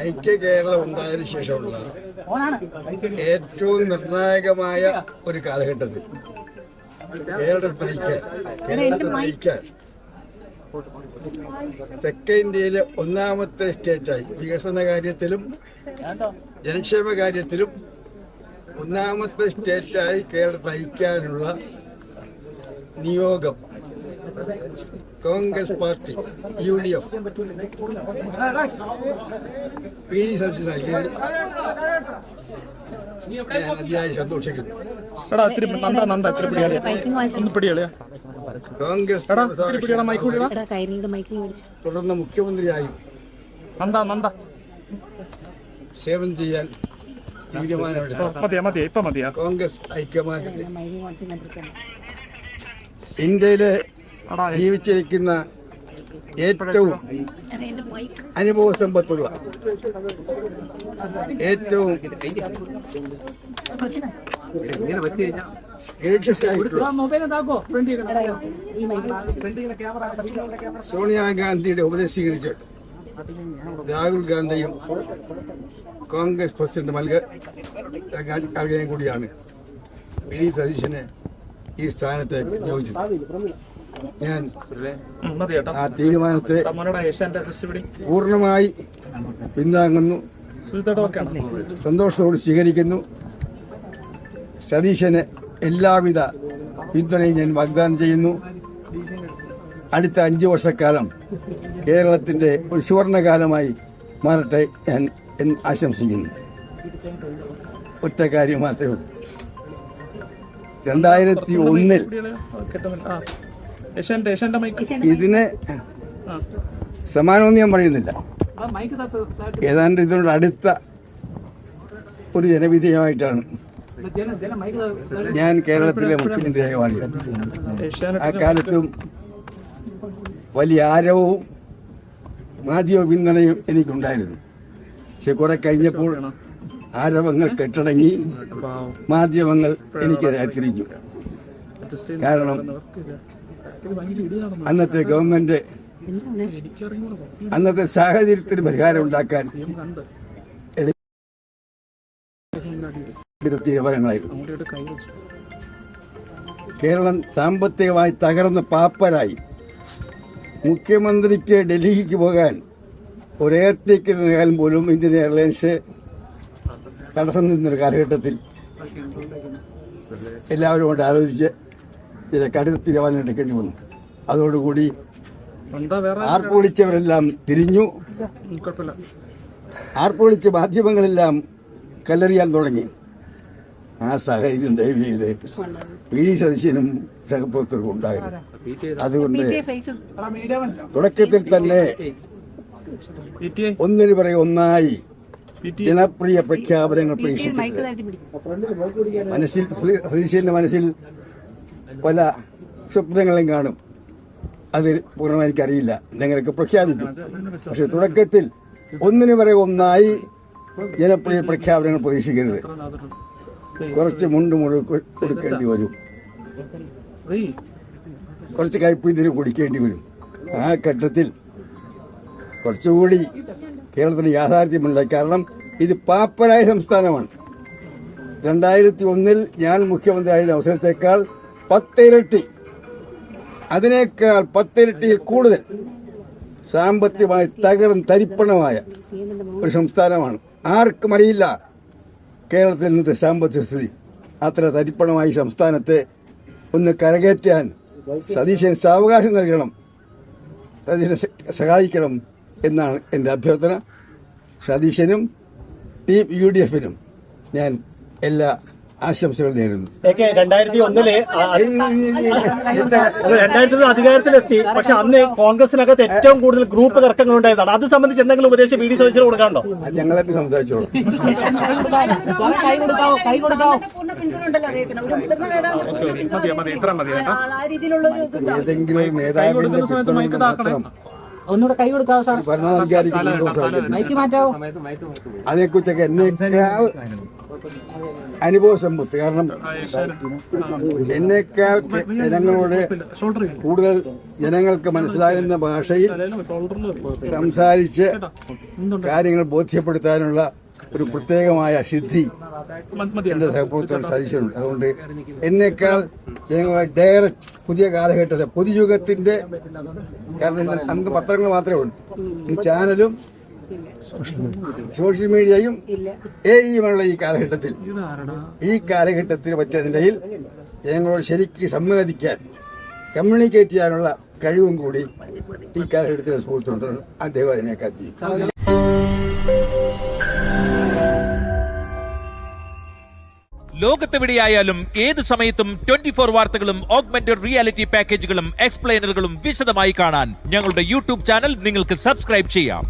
ഐക്യ കേരളം ഉണ്ടായതിനു ശേഷമുള്ള ഏറ്റവും നിർണായകമായ ഒരു കാലഘട്ടത്തിൽ കേരളത്തെ നയിക്കാൻ തെക്കേ ഇന്ത്യയിലെ ഒന്നാമത്തെ സ്റ്റേറ്റായി വികസന കാര്യത്തിലും ജനക്ഷേമ കാര്യത്തിലും ഒന്നാമത്തെ സ്റ്റേറ്റായി കേരളത്തെ നയിക്കാനുള്ള നിയോഗം കോൺഗ്രസ് പാർട്ടി UDF PD സദസ്സ് നൽകിയതിൽ ഞാൻ അതിയായി സന്തോഷിക്കുന്നു. കോൺഗ്രസ് തുടർന്ന് മുഖ്യമന്ത്രിയായും സേവനം ചെയ്യാൻ തീരുമാനമെടുത്ത കോൺഗ്രസ് ഹൈക്കമാൻഡിന്റെ ഇന്ത്യയിലെ ജീവിച്ചിരിക്കുന്ന ഏറ്റവും അനുഭവ സമ്പത്തുള്ള ഏറ്റവും സോണിയാഗാന്ധിയുടെ ഉപദേശം സ്വീകരിച്ച് രാഹുൽ ഗാന്ധിയും കോൺഗ്രസ് പ്രസിഡന്റ് മൽകായും കൂടിയാണ് PD സതീശനെ ഈ സ്ഥാനത്തേക്ക് നിയോഗിച്ചത്. ഞാൻ ആ തീരുമാനത്തെ പൂർണ്ണമായി പിന്താങ്ങുന്നു, സന്തോഷത്തോട് സ്വീകരിക്കുന്നു. സതീശന് എല്ലാവിധ പിന്തുണയും ഞാൻ വാഗ്ദാനം ചെയ്യുന്നു. അടുത്ത 5 വർഷക്കാലം കേരളത്തിന്റെ ഒരു സുവർണകാലമായി മാറട്ടെ ഞാൻ ആശംസിക്കുന്നു. ഒറ്റ കാര്യം മാത്രമേ ഉള്ളൂ, 2001 ഇതിന് സമാനമൊന്നും ഞാൻ പറയുന്നില്ല. ഏതാണ്ട് ഇതിനോട് അടുത്ത ഒരു ജനവിധേയമായിട്ടാണ് ഞാൻ കേരളത്തിലെ മുഖ്യമന്ത്രിയായി മാറിയത്. ആ കാലത്തും വലിയ ആരവവും മാധ്യമ പിന്തുണയും എനിക്കുണ്ടായിരുന്നു. പക്ഷെ കുറെ കഴിഞ്ഞപ്പോൾ ആരവങ്ങൾ കെട്ടടങ്ങി, മാധ്യമങ്ങൾ എനിക്കെതിരെ തിരിഞ്ഞു. കാരണം അന്നത്തെ ഗവൺമെന്റ് അന്നത്തെ സാഹചര്യത്തിന് പരിഹാരം ഉണ്ടാക്കാൻ എടുത്ത തീരുമാനങ്ങളായിരുന്നു. കേരളം സാമ്പത്തികമായി തകർന്ന പാപ്പരായി. മുഖ്യമന്ത്രിക്ക് ഡൽഹിക്ക് പോകാൻ ഒരു എയർ ടിക്കറ്റ് നൽകാൻ പോലും ഇന്ത്യൻ എയർലൈൻസ് തടസ്സം നിന്നൊരു കാലഘട്ടത്തിൽ എല്ലാവരും കൊണ്ട് ആലോചിച്ച് ചില കടുത്ത തീരുമാനം എടുക്കേണ്ടി വന്നു. അതോടുകൂടി ആർപ്പുവിളിച്ചവരെല്ലാം തിരിഞ്ഞു. ആർപ്പുവിളിച്ച മാധ്യമങ്ങളെല്ലാം കല്ലെറിയാൻ തുടങ്ങി. ആ സാഹചര്യം ദയവ് ചെയ്ത് PD സതീശനും സഹപ്രവർത്തകർക്കും ഉണ്ടായിരുന്നു. അതുകൊണ്ട് തുടക്കത്തിൽ തന്നെ ഒന്നിനു പിറകെ ഒന്നായി ജനപ്രിയ പ്രഖ്യാപനങ്ങൾ പ്രതീക്ഷിക്കുന്നത്. സതീശന്റെ മനസ്സിൽ പല സ്വപ്നങ്ങളും കാണും. അത് പൂർണ്ണമായി എനിക്കറിയില്ല, എന്തെങ്കിലുമൊക്കെ പ്രഖ്യാപിക്കും. പക്ഷെ തുടക്കത്തിൽ ഒന്നിനു പിറകെ ഒന്നായി ജനപ്രിയ പ്രഖ്യാപനങ്ങൾ പ്രതീക്ഷിക്കരുത്. കുറച്ച് കൊടുക്കേണ്ടി വരും, കുറച്ച് കയ്പ് കുടിക്കേണ്ടി വരും. ആ ഘട്ടത്തിൽ കുറച്ചുകൂടി കേരളത്തിന് യാഥാർത്ഥ്യമുണ്ട്. കാരണം ഇത് പാപ്പരായ സംസ്ഥാനമാണ്. 2001 ഞാൻ മുഖ്യമന്ത്രിയായിരുന്ന അവസരത്തേക്കാൾ 10 ഇരട്ടി, അതിനേക്കാൾ 10 ഇരട്ടി കൂടുതൽ സാമ്പത്തികമായി തരിപ്പണമായ ഒരു സംസ്ഥാനമാണ്. ആർക്കും അറിയില്ല കേരളത്തിൽ ഇന്നത്തെ സാമ്പത്തിക സ്ഥിതി. അത്ര തരിപ്പണമായി സംസ്ഥാനത്തെ ഒന്ന് കരകയറ്റാൻ സതീശന് സാവകാശം നൽകണം, സതീശനെ സഹായിക്കണം എന്നാണ് എൻ്റെ അഭ്യർത്ഥന. സതീശനും ടീം UDFനും ഞാൻ എല്ലാ ആശംസകൾ നേരുന്നു. 2001 അധികാരത്തിലെത്തി. പക്ഷെ അന്ന് കോൺഗ്രസിനകത്ത് ഏറ്റവും കൂടുതൽ ഗ്രൂപ്പ് തർക്കങ്ങൾ ഉണ്ടായതാണ്. അത് സംബന്ധിച്ച് എന്തെങ്കിലും ഉപദേശം PD സതീശന് കൊടുക്കാണ്ടോ? ഞങ്ങളൊക്കെ സംസാരിച്ചോളൂ. ഏതെങ്കിലും നേതാവിന്റെ പിന്തുണ മാത്രം ഒന്നുകൂടെ കൈ കൊടുക്കാവോ സാർ? ഭരണാധികാരിക്ക് കൊണ്ടുപോകാൻ സാധിക്കും. മൈക്ക് മാറ്റാവോ? അതേക്കുറിച്ചൊക്കെ എന്നേക്കാൾ അനുഭവ സമ്പത്ത്. കാരണം എന്നേക്കാൾ ജനങ്ങളോട് കൂടുതൽ ജനങ്ങൾക്ക് മനസ്സിലാകുന്ന ഭാഷയിൽ സംസാരിച്ച് കാര്യങ്ങൾ ബോധ്യപ്പെടുത്താനുള്ള ഒരു പ്രത്യേകമായ സിദ്ധി എന്റെ സഹപ്രവർത്തകൻ സാധിച്ചിട്ടുണ്ട്. അതുകൊണ്ട് എന്നേക്കാൾ ജനങ്ങളെ ഡയറക്റ്റ് പുതിയ കാലഘട്ടത്തെ പൊതുയുഗത്തിന്റെ, കാരണം അന്ന് പത്രങ്ങൾ മാത്രമേ ഉള്ളൂ, ഈ ചാനലും സോഷ്യൽ മീഡിയയും AIയുമുള്ള ഈ കാലഘട്ടത്തിൽ പറ്റിയതിനിടയിൽ ജനങ്ങളോട് ശരിക്ക് സംവദിക്കാൻ, കമ്മ്യൂണിക്കേറ്റ് ചെയ്യാനുള്ള കഴിവും കൂടി ഈ കാലഘട്ടത്തിൽ സുഹൃത്തുണ്ട്. അദ്ദേഹം അതിനേക്കാൾ ചെയ്യും. ലോകത്തെവിടെയായാലും ഏത് സമയത്തും 24 വാർത്തകളും ഓഗ്മെന്റഡ് റിയാലിറ്റി പാക്കേജുകളും എക്സ്പ്ലെയിനറുകളും വിശദമായി കാണാൻ ഞങ്ങളുടെ യൂട്യൂബ് ചാനൽ നിങ്ങൾക്ക് സബ്സ്ക്രൈബ് ചെയ്യാം.